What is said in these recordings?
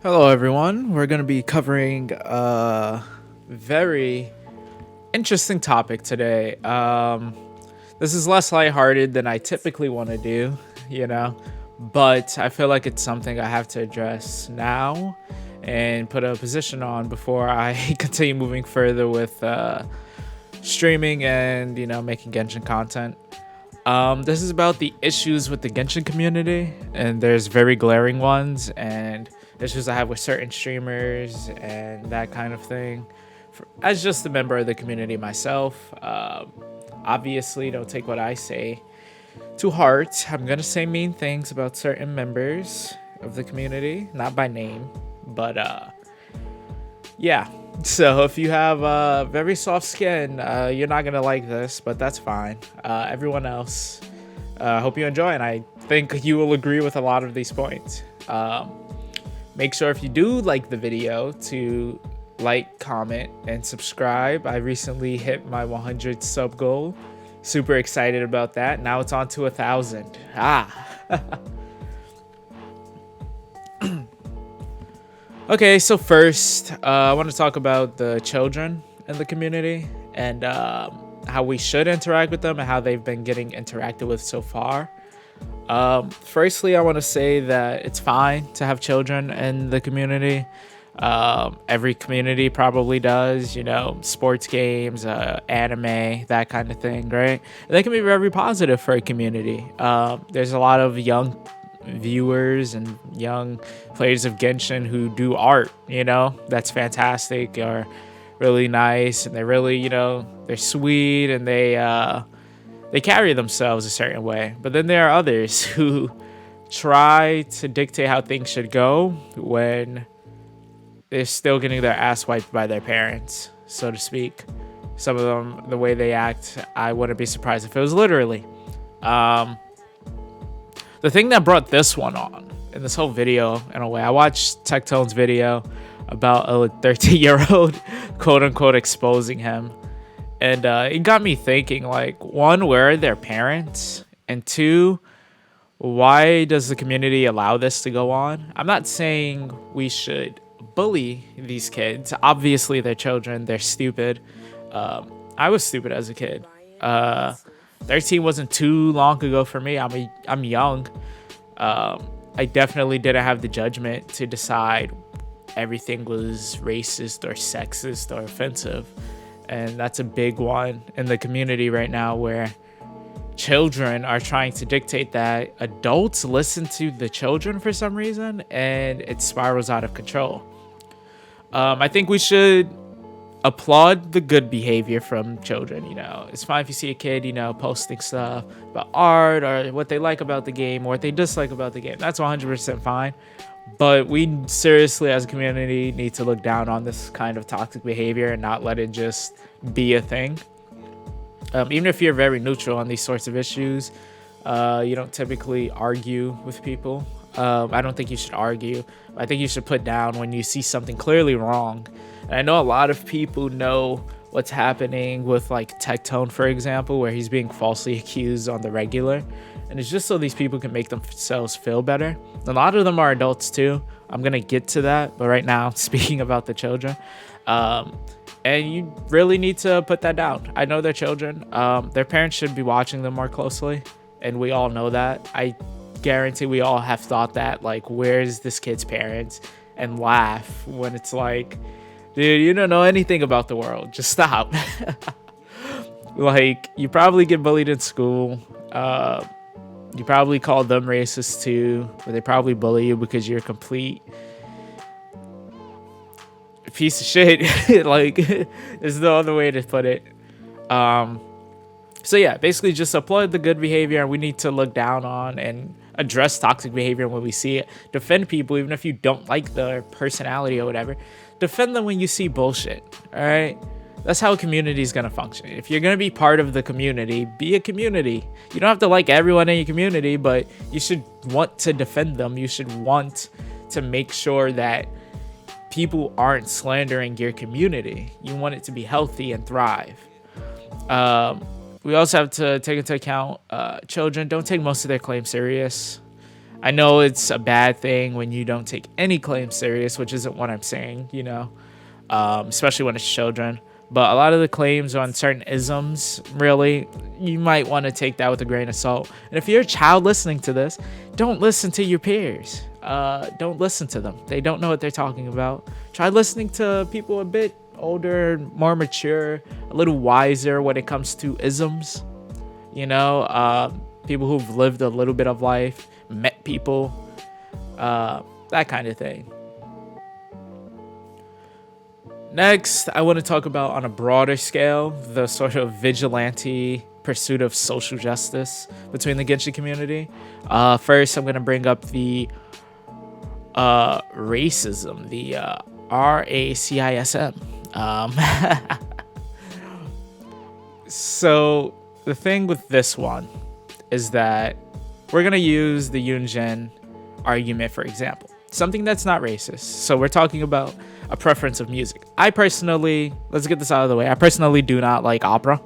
Hello, everyone. We're going to be covering a very interesting topic today. This is less lighthearted than I typically want to do, you know, but I feel like it's something I have to address now and put a position on before I continue moving further with streaming and, making Genshin content. This is about the issues with the Genshin community, and there's very glaring ones, and issues I have with certain streamers and that kind of thing. As just a member of the community myself, obviously don't take what I say to heart. I'm gonna say mean things about certain members of the community, not by name, but yeah. So if you have very soft skin, you're not gonna like this, but that's fine. Everyone else, hope you enjoy, and I think you will agree with a lot of these points. Make sure if you do like the video to like, comment, and subscribe. I recently hit my 100 sub goal. Super excited about that. Now it's on to 1,000. Okay, so first, I want to talk about the children in the community and how we should interact with them and how they've been getting interacted with so far. Firstly, I want to say that it's fine to have children in the community. Every community probably does, sports games, anime, that kind of thing, right? And they can be very positive for a community. There's a lot of young viewers and young players of Genshin who do art, that's fantastic, or really nice, and they're really, they're sweet, and they carry themselves a certain way. But then there are others who try to dictate how things should go when they're still getting their ass wiped by their parents, so to speak. Some of them, the way they act, I wouldn't be surprised if it was literally. The thing that brought this one on in this whole video, in a way, I watched Tectone's video about a 13-year-old, quote unquote, exposing him. And it got me thinking, like, one, where are their parents? And two, why does the community allow this to go on? I'm not saying we should bully these kids. Obviously, they're children. They're stupid. I was stupid as a kid. 13 wasn't too long ago for me. I'm young. I definitely didn't have the judgment to decide everything was racist or sexist or offensive. And that's a big one in the community right now, where children are trying to dictate that adults listen to the children for some reason, and it spirals out of control. I think we should applaud the good behavior from children. It's fine if you see a kid, posting stuff about art or what they like about the game or what they dislike about the game. That's 100% fine. But we seriously, as a community, need to look down on this kind of toxic behavior and not let it just be a thing. Even if you're very neutral on these sorts of issues, you don't typically argue with people. I don't think you should argue. I think you should put down when you see something clearly wrong. And I know a lot of people know what's happening with, like, Tectone, for example, where he's being falsely accused on the regular. And it's just so these people can make themselves feel better. A lot of them are adults too. I'm going to get to that. But right now, speaking about the children, and you really need to put that down. I know they're children. Their parents should be watching them more closely. And we all know that. I guarantee we all have thought that, like, where's this kid's parents? And laugh when it's like, dude, you don't know anything about the world. Just stop. Like, you probably get bullied in school. You probably call them racist too, or they probably bully you because you're a complete piece of shit. Like, there's no other way to put it. So yeah, basically just applaud the good behavior, and we need to look down on and address toxic behavior when we see it. Defend people, even if you don't like their personality or whatever. Defend them when you see bullshit, all right? That's how a community is going to function. If you're going to be part of the community, be a community. You don't have to like everyone in your community, but you should want to defend them. You should want to make sure that people aren't slandering your community. You want it to be healthy and thrive. We also have to take into account children. Don't take most of their claims serious. I know it's a bad thing when you don't take any claims serious, which isn't what I'm saying, especially when it's children. But a lot of the claims on certain isms, really, you might want to take that with a grain of salt. And if you're a child listening to this, don't listen to your peers. Don't listen to them. They don't know what they're talking about. Try listening to people a bit older, more mature, a little wiser when it comes to isms. People who've lived a little bit of life, met people, that kind of thing. Next, I want to talk about, on a broader scale, the sort of vigilante pursuit of social justice between the Genshin community. First, I'm going to bring up the racism, the racism. So the thing with this one is that we're going to use the Yunjin argument, for example. Something that's not racist. So we're talking about a preference of music. I personally, let's get this out of the way. I personally do not like opera.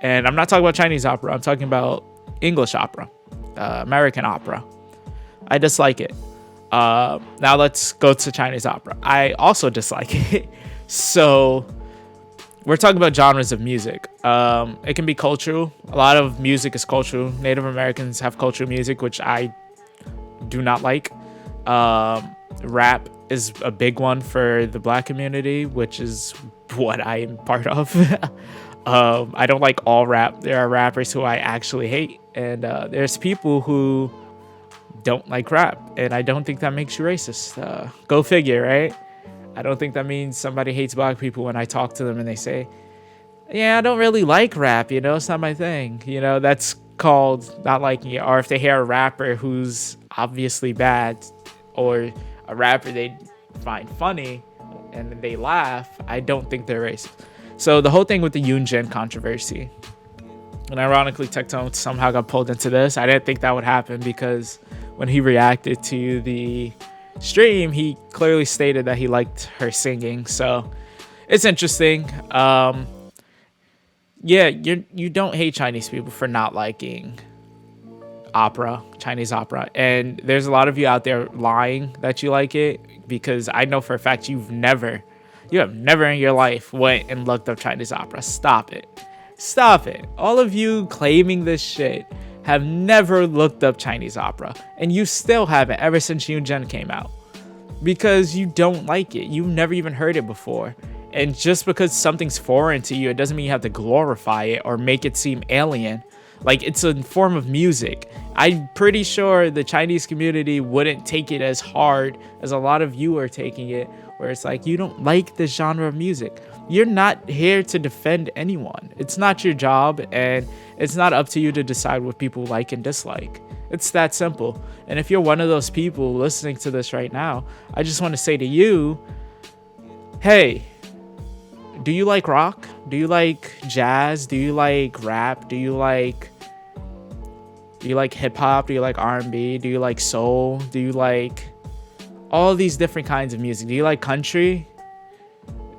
And I'm not talking about Chinese opera. I'm talking about English opera, American opera. I dislike it. Now let's go to Chinese opera. I also dislike it. So we're talking about genres of music. It can be cultural. A lot of music is cultural. Native Americans have cultural music, which I do not like. Rap is a big one for the Black community, which is what I am part of. I don't like all rap. There are rappers who I actually hate, and there's people who don't like rap, and I don't think that makes you racist. Go figure, right? I don't think that means somebody hates Black people when I talk to them and they say, yeah, I don't really like rap, it's not my thing. That's called not liking it. Or if they hear a rapper who's obviously bad, or a rapper they find funny and they laugh, I don't think they're racist. So the whole thing with the Yunjin controversy, and ironically Tectone somehow got pulled into this. I didn't think that would happen, because when he reacted to the stream, he clearly stated that he liked her singing. So it's interesting. You don't hate Chinese people for not liking opera, Chinese opera, and there's a lot of you out there lying that you like it, because I know for a fact you have never in your life went and looked up Chinese opera. Stop it. All of you claiming this shit have never looked up Chinese opera, and you still haven't ever since Yunjin came out, because you don't like it. You've never even heard it before. And just because something's foreign to you, it doesn't mean you have to glorify it or make it seem alien. Like, it's a form of music. I'm pretty sure the Chinese community wouldn't take it as hard as a lot of you are taking it, where it's like, you don't like this genre of music. You're not here to defend anyone. It's not your job, and it's not up to you to decide what people like and dislike. It's that simple. And if you're one of those people listening to this right now, I just want to say to you, hey, do you like rock? Do you like jazz? Do you like rap? Do you like hip hop? Do you like R&B? Do you like soul? Do you like all these different kinds of music? Do you like country?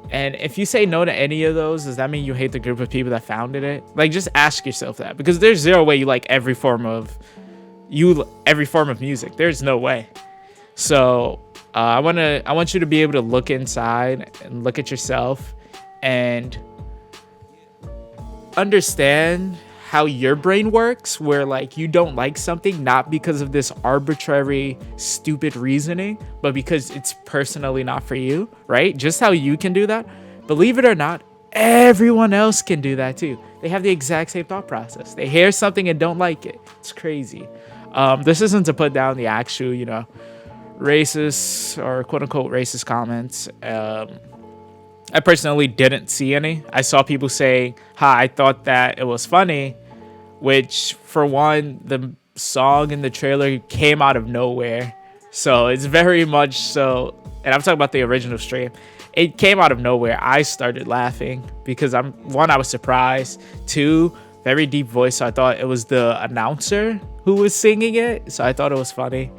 And if you say no to any of those, does that mean you hate the group of people that founded it? Like, just ask yourself that, because there's zero way you like every form of music. There's no way. So I want you to be able to look inside and look at yourself and understand how your brain works, where like you don't like something not because of this arbitrary stupid reasoning, but because it's personally not for you, right? Just how you can do that, believe it or not, everyone else can do that too. They have the exact same thought process. They hear something and don't like it. It's crazy. This isn't to put down the actual racist or quote unquote racist comments. I personally didn't see any. I saw people say, I thought that it was funny, which, for one, the song in the trailer came out of nowhere. So it's very much so, and I'm talking about the original stream, it came out of nowhere. I started laughing because I was surprised. Two, very deep voice, so I thought it was the announcer who was singing it, so I thought it was funny.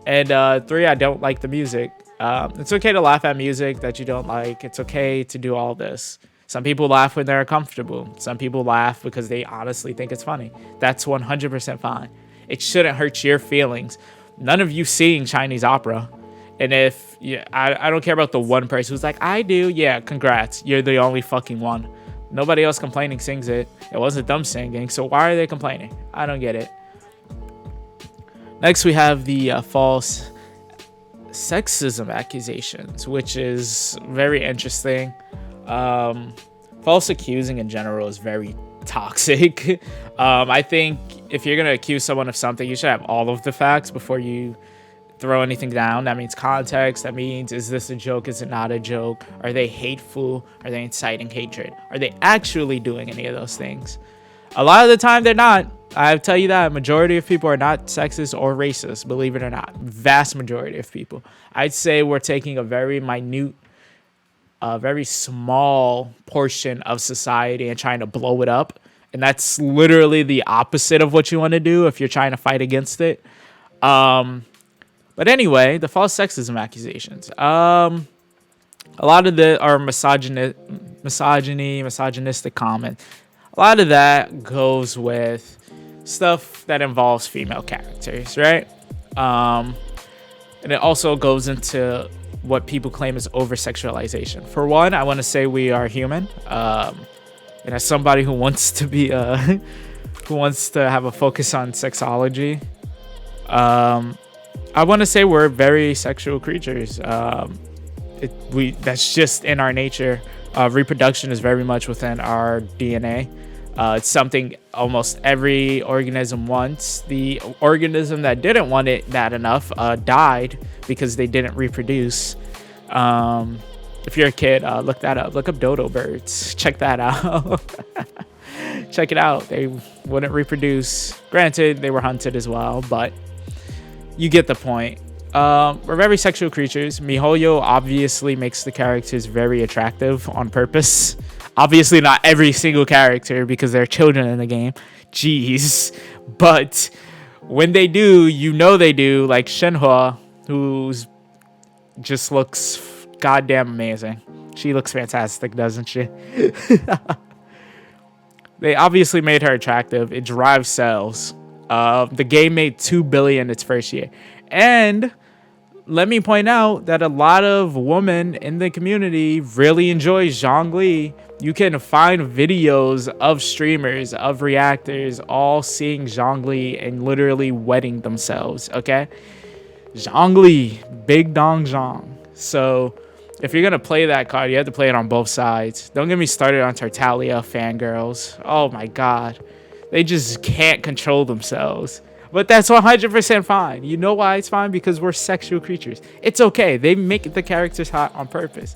And three, I don't like the music. It's okay to laugh at music that you don't like. It's okay to do all this. Some people laugh when they're uncomfortable. Some people laugh because they honestly think it's funny. That's 100% fine. It shouldn't hurt your feelings. None of you seeing Chinese opera. And if I don't care about the one person who's like, I do. Yeah, congrats. You're the only fucking one. Nobody else complaining sings it. It wasn't them singing. So why are they complaining? I don't get it. Next, we have the false sexism accusations, which is very interesting. False accusing in general is very toxic. I think if you're going to accuse someone of something, you should have all of the facts before you throw anything down. That means context. That means, is this a joke? Is it not a joke? Are they hateful? Are they inciting hatred? Are they actually doing any of those things? A lot of the time they're not. I tell you that majority of people are not sexist or racist, believe it or not. Vast majority of people. I'd say we're taking a very minute, very small portion of society and trying to blow it up. And that's literally the opposite of what you want to do if you're trying to fight against it. But anyway, the false sexism accusations. A lot of the are misogynistic comments. A lot of that goes with stuff that involves female characters, right? And it also goes into what people claim is over-sexualization. For one, I want to say we are human. And as somebody who wants to be who wants to have a focus on sexology, I want to say we're very sexual creatures. That's just in our nature. Reproduction is very much within our DNA. It's something almost every organism wants. The organism that didn't want it that enough died because they didn't reproduce. If you're a kid, look that up. Look up dodo birds. Check that out. Check it out. They wouldn't reproduce. Granted, they were hunted as well, but you get the point. We're very sexual creatures. MiHoYo obviously makes the characters very attractive on purpose. Obviously not every single character because there are children in the game. Jeez. But when they do, you know they do. Like Shenhua, who just looks goddamn amazing. She looks fantastic, doesn't she? They obviously made her attractive. It drives sales. The game made $2 billion its first year. And let me point out that a lot of women in the community really enjoy Zhongli. You can find videos of streamers, of reactors, all seeing Zhongli and literally wetting themselves, okay? Zhongli, Big Dong Zhong. So if you're going to play that card, you have to play it on both sides. Don't get me started on Tartaglia fangirls. Oh my god. They just can't control themselves. But that's 100% fine. You know why it's fine? Because we're sexual creatures. It's okay. They make the characters hot on purpose.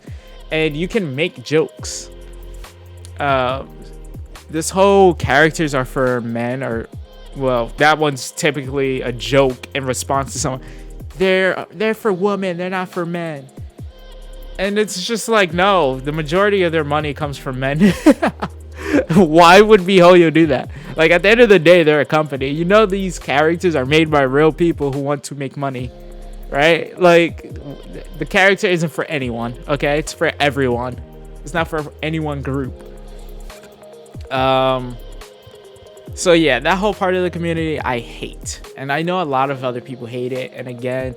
And you can make jokes. This whole characters are for men, or, well, that one's typically a joke in response to someone. They're for women. They're not for men. And it's just like, no, the majority of their money comes from men. Why would MiHoYo do that? Like, at the end of the day, they're a company. You know, these characters are made by real people who want to make money, right? Like, the character isn't for anyone, okay? It's for everyone. It's not for any one group. So yeah, that whole part of the community I hate, and I know a lot of other people hate it. And again,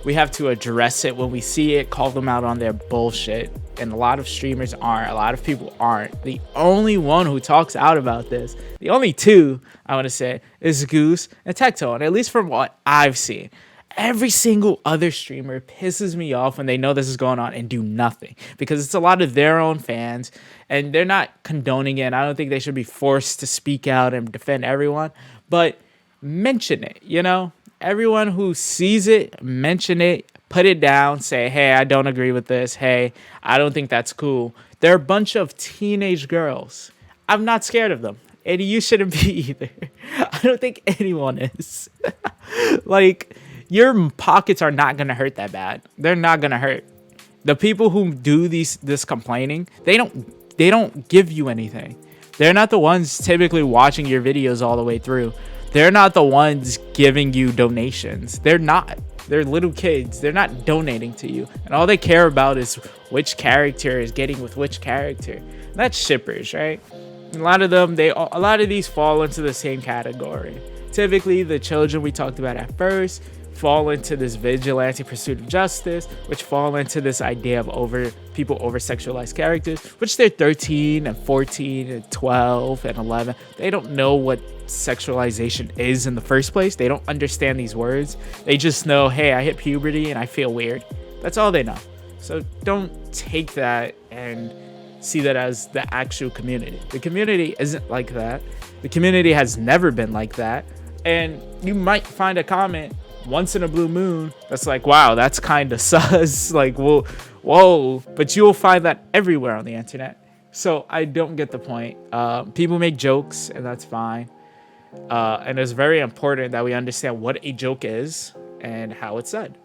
we have to address it when we see it, call them out on their bullshit. And a lot of streamers aren't. A lot of people aren't. The only one who talks out about this, the only two I want to say, is Goose and Tectone, at least from what I've seen. Every single other streamer pisses me off when they know this is going on and do nothing, because it's a lot of their own fans and they're not condoning it. I don't think they should be forced to speak out and defend everyone, but mention it, you know? Everyone who sees it, mention it, put it down, say, hey, I don't agree with this. Hey, I don't think that's cool. They're a bunch of teenage girls. I'm not scared of them. And you shouldn't be either. I don't think anyone is. Like, your pockets are not going to hurt that bad. They're not going to hurt. The people who do this complaining, they don't give you anything. They're not the ones typically watching your videos all the way through. They're not the ones giving you donations. They're not. They're little kids. They're not donating to you. And all they care about is which character is getting with which character. And that's shippers, right? And a lot of these fall into the same category. Typically, the children we talked about at first fall into this vigilante pursuit of justice, which fall into this idea of people over sexualize characters, which they're 13 and 14 and 12 and 11. They don't know what sexualization is in the first place. They don't understand these words. They just know, hey, I hit puberty and I feel weird. That's all they know. So don't take that and see that as the actual community. The community isn't like that. The community has never been like that. And you might find a comment once in a blue moon that's like, wow, that's kind of sus. Like, whoa. But you'll find that everywhere on the internet. So I don't get the point. People make jokes, and that's fine. And it's very important that we understand what a joke is and how it's said.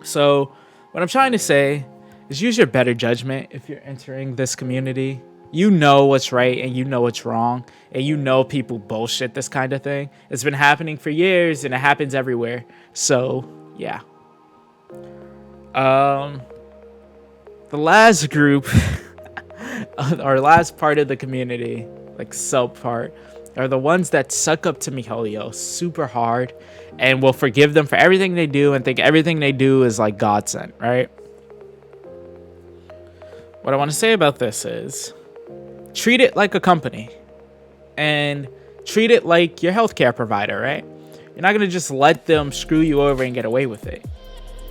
So what I'm trying to say is use your better judgment if you're entering this community. You know what's right and you know what's wrong, and you know people bullshit this kind of thing. It's been happening for years and it happens everywhere. So yeah. The last group our last part of the community, like sub part, are the ones that suck up to MiHoYo super hard and will forgive them for everything they do and think everything they do is like God sent, right? What I want to say about this is treat it like a company and treat it like your healthcare provider, right? You're not going to just let them screw you over and get away with it.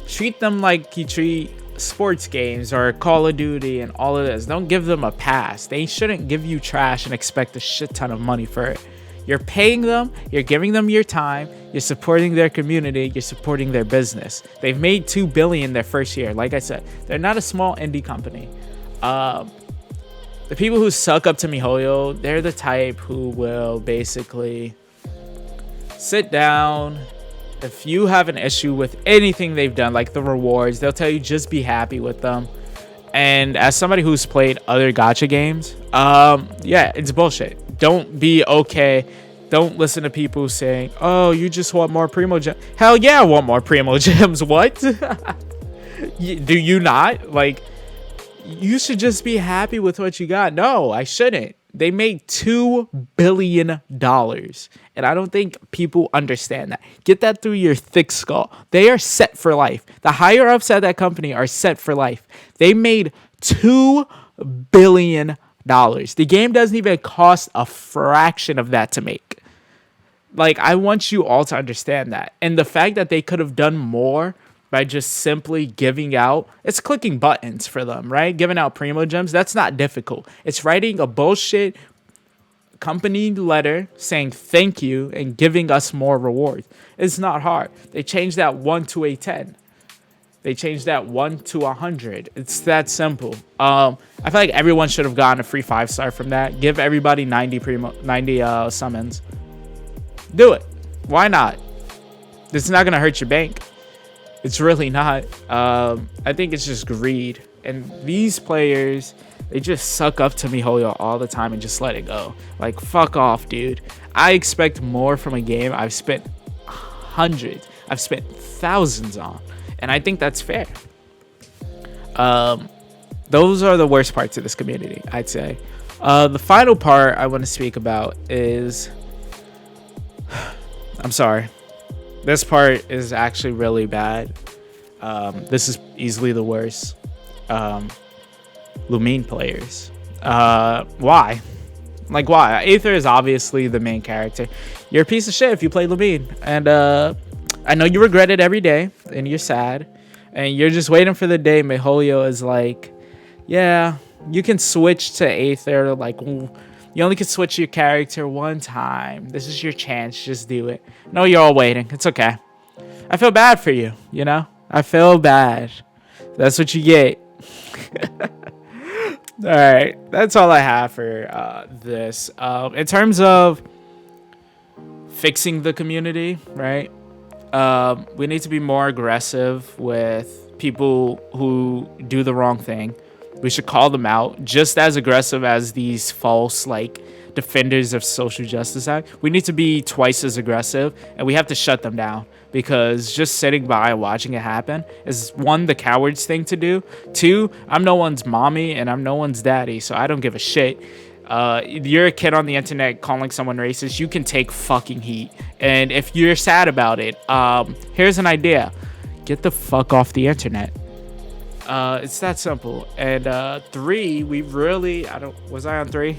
Treat them like you treat sports games or Call of Duty and all of this. Don't give them a pass. They shouldn't give you trash and expect a shit ton of money for it. You're paying them, you're giving them your time, you're supporting their community, you're supporting their business. They've made $2 billion their first year. Like I said, they're not a small indie company. The people who suck up to MiHoYo, they're the type who will basically sit down. If you have an issue with anything they've done, like the rewards, they'll tell you just be happy with them. And as somebody who's played other gacha games, yeah, it's bullshit. Don't be okay. Don't listen to people saying, oh, you just want more Primo Gems. Hell yeah, I want more Primo Gems. What? Do you not? Like, you should just be happy with what you got. No, I shouldn't. They made $2 billion. And I don't think people understand that. Get that through your thick skull. They are set for life. The higher ups at that company are set for life. They made $2 billion. The game doesn't even cost a fraction of that to make. Like, I want you all to understand that. And the fact that they could have done more by just simply giving out, it's clicking buttons for them, right? Giving out Primo Gems, that's not difficult. It's writing a bullshit company letter saying thank you and giving us more rewards. It's not hard. They changed that 1 to a 10. They changed that 1 to 100. It's that simple. I feel like everyone should have gotten a free 5-star from that. Give everybody 90 summons. Do it. Why not? This is not going to hurt your bank. It's really not. I think it's just greed. And these players, they just suck up to MiHoYo all the time and just let it go. Like, fuck off, dude. I expect more from a game I've spent hundreds, I've spent thousands on. And I think that's fair. Those are the worst parts of this community, I'd say. The final part I want to speak about is... I'm sorry. This part is actually really bad. This is easily the worst. Lumine players. Why? Like, why? Aether is obviously the main character. You're a piece of shit if you play Lumine. And I know you regret it every day. And you're sad. And you're just waiting for the day MiHoYo is like, yeah, you can switch to Aether. Like, you only can switch your character one time. This is your chance. Just do it. No, you're all waiting. It's okay. I feel bad for you, you know? I feel bad. That's what you get. All right. That's all I have for this. In terms of fixing the community, right? We need to be more aggressive with people who do the wrong thing. We should call them out just as aggressive as these false, like, defenders of social justice act. We need to be twice as aggressive, and we have to shut them down, because just sitting by and watching it happen is, 1, the coward's thing to do. 2, I'm no one's mommy and I'm no one's daddy, so I don't give a shit. You're a kid on the internet calling someone racist, you can take fucking heat. And if you're sad about it, here's an idea. Get the fuck off the internet. It's that simple. And 3, we really, was I on 3?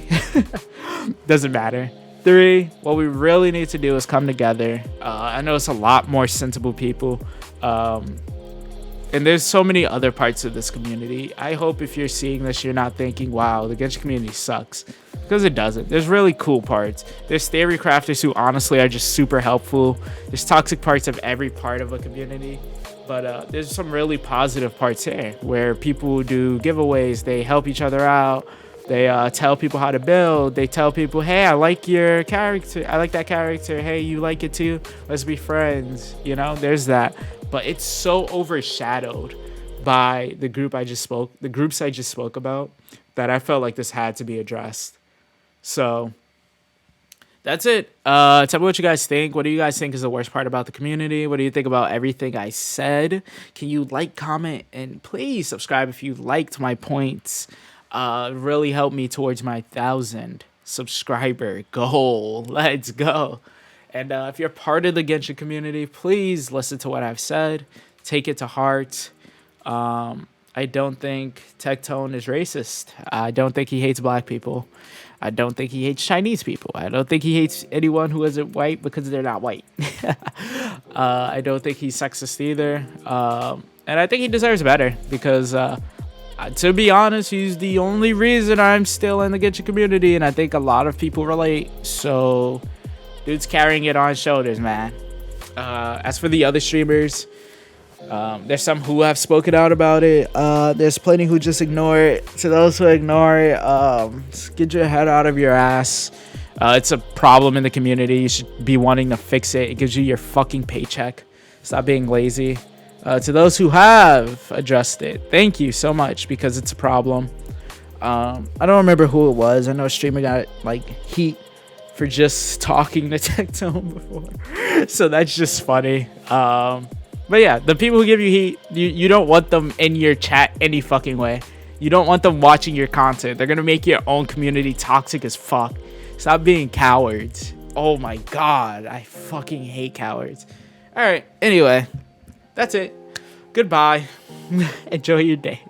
Doesn't matter. 3, what we really need to do is come together. I know it's a lot more sensible people. And there's so many other parts of this community. I hope if you're seeing this, you're not thinking, wow, the Genshin community sucks. Because it doesn't. There's really cool parts. There's theory crafters who honestly are just super helpful. There's toxic parts of every part of a community. But there's some really positive parts here where people do giveaways. They help each other out. They tell people how to build. They tell people, hey, I like your character. I like that character. Hey, you like it too? Let's be friends. You know, there's that. But it's so overshadowed by the groups I just spoke about, that I felt like this had to be addressed. So that's it. Tell me what you guys think. What do you guys think is the worst part about the community? What do you think about everything I said? Can you like, comment, and please subscribe if you liked my points. Really helped me towards my 1,000 subscriber goal. Let's go. And if you're part of the Genshin community, please listen to what I've said. Take it to heart. I don't think Tectone is racist. I don't think he hates black people. I don't think he hates Chinese people. I don't think he hates anyone who isn't white because they're not white. I don't think he's sexist either. And I think he deserves better because, to be honest, he's the only reason I'm still in the Genshin community. And I think a lot of people relate. So dude's carrying it on his shoulders, man. As for the other streamers, there's some who have spoken out about it. There's plenty who just ignore it. To those who ignore it, just get your head out of your ass. It's a problem in the community. You should be wanting to fix it. It gives you your fucking paycheck. Stop being lazy. To those who have addressed it, thank you so much, because it's a problem. I don't remember who it was. I know a streamer got like heat for just talking to Tectone before. So that's just funny. But yeah, the people who give you heat, you don't want them in your chat any fucking way. You don't want them watching your content. They're gonna make your own community toxic as fuck. Stop being cowards. Oh my god, I fucking hate cowards. Alright, anyway, that's it. Goodbye. Enjoy your day.